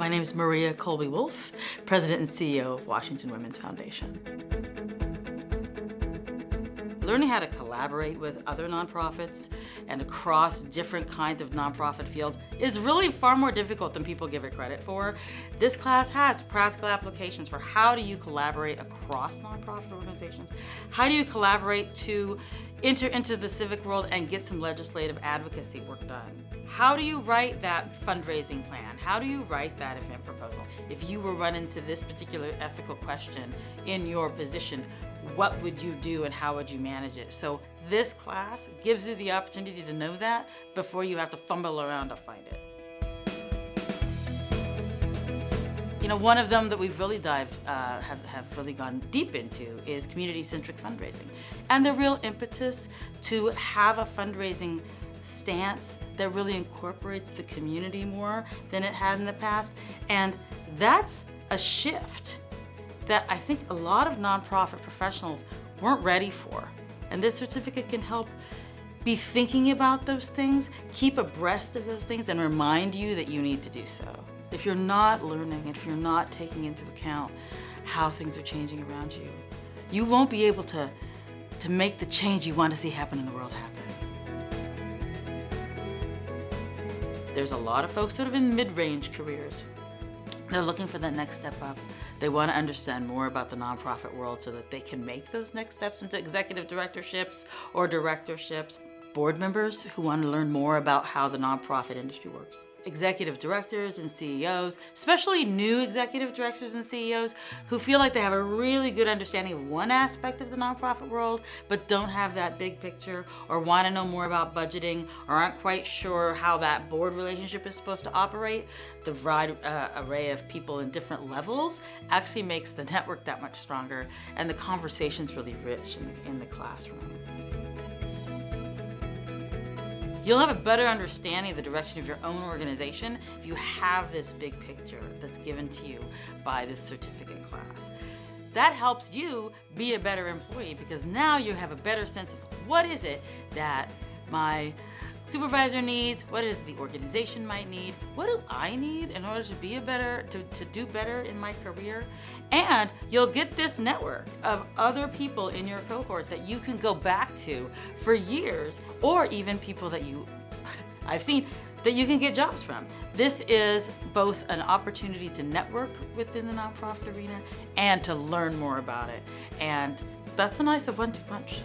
My name is Maria Kolby-Wolfe, President and CEO of Washington Women's Foundation. Learning how to collaborate with other nonprofits and across different kinds of nonprofit fields is really far more difficult than people give it credit for. This class has practical applications for how do you collaborate across nonprofit organizations? How do you collaborate to enter into the civic world and get some legislative advocacy work done? How do you write that fundraising plan? How do you write that event proposal? If you were run into this particular ethical question in your position, what would you do and how would you manage it? So this class gives you the opportunity to know that before you have to fumble around to find it. You know, one of them that we've really have really gone deep into is community-centric fundraising. And the real impetus to have a fundraising stance that really incorporates the community more than it had in the past. And that's a shift that I think a lot of nonprofit professionals weren't ready for. And this certificate can help be thinking about those things, keep abreast of those things, and remind you that you need to do so. If you're not learning, if you're not taking into account how things are changing around you, you won't be able to make the change you want to see happen in the world happen. There's a lot of folks sort of in mid-range careers. They're looking for that next step up. They want to understand more about the nonprofit world so that they can make those next steps into executive directorships or directorships. Board members who want to learn more about how the nonprofit industry works. Executive directors and CEOs, especially new executive directors and CEOs who feel like they have a really good understanding of one aspect of the nonprofit world but don't have that big picture or want to know more about budgeting or aren't quite sure how that board relationship is supposed to operate. The wide array of people in different levels actually makes the network that much stronger and the conversation's really rich in the classroom. You'll have a better understanding of the direction of your own organization if you have this big picture that's given to you by this certificate class. That helps you be a better employee because now you have a better sense of what is it that my supervisor needs, what is the organization might need, what do I need in order to be to do better in my career? And you'll get this network of other people in your cohort that you can go back to for years, or even people that I've seen that you can get jobs from. This is both an opportunity to network within the nonprofit arena and to learn more about it. And that's a nice one-two punch.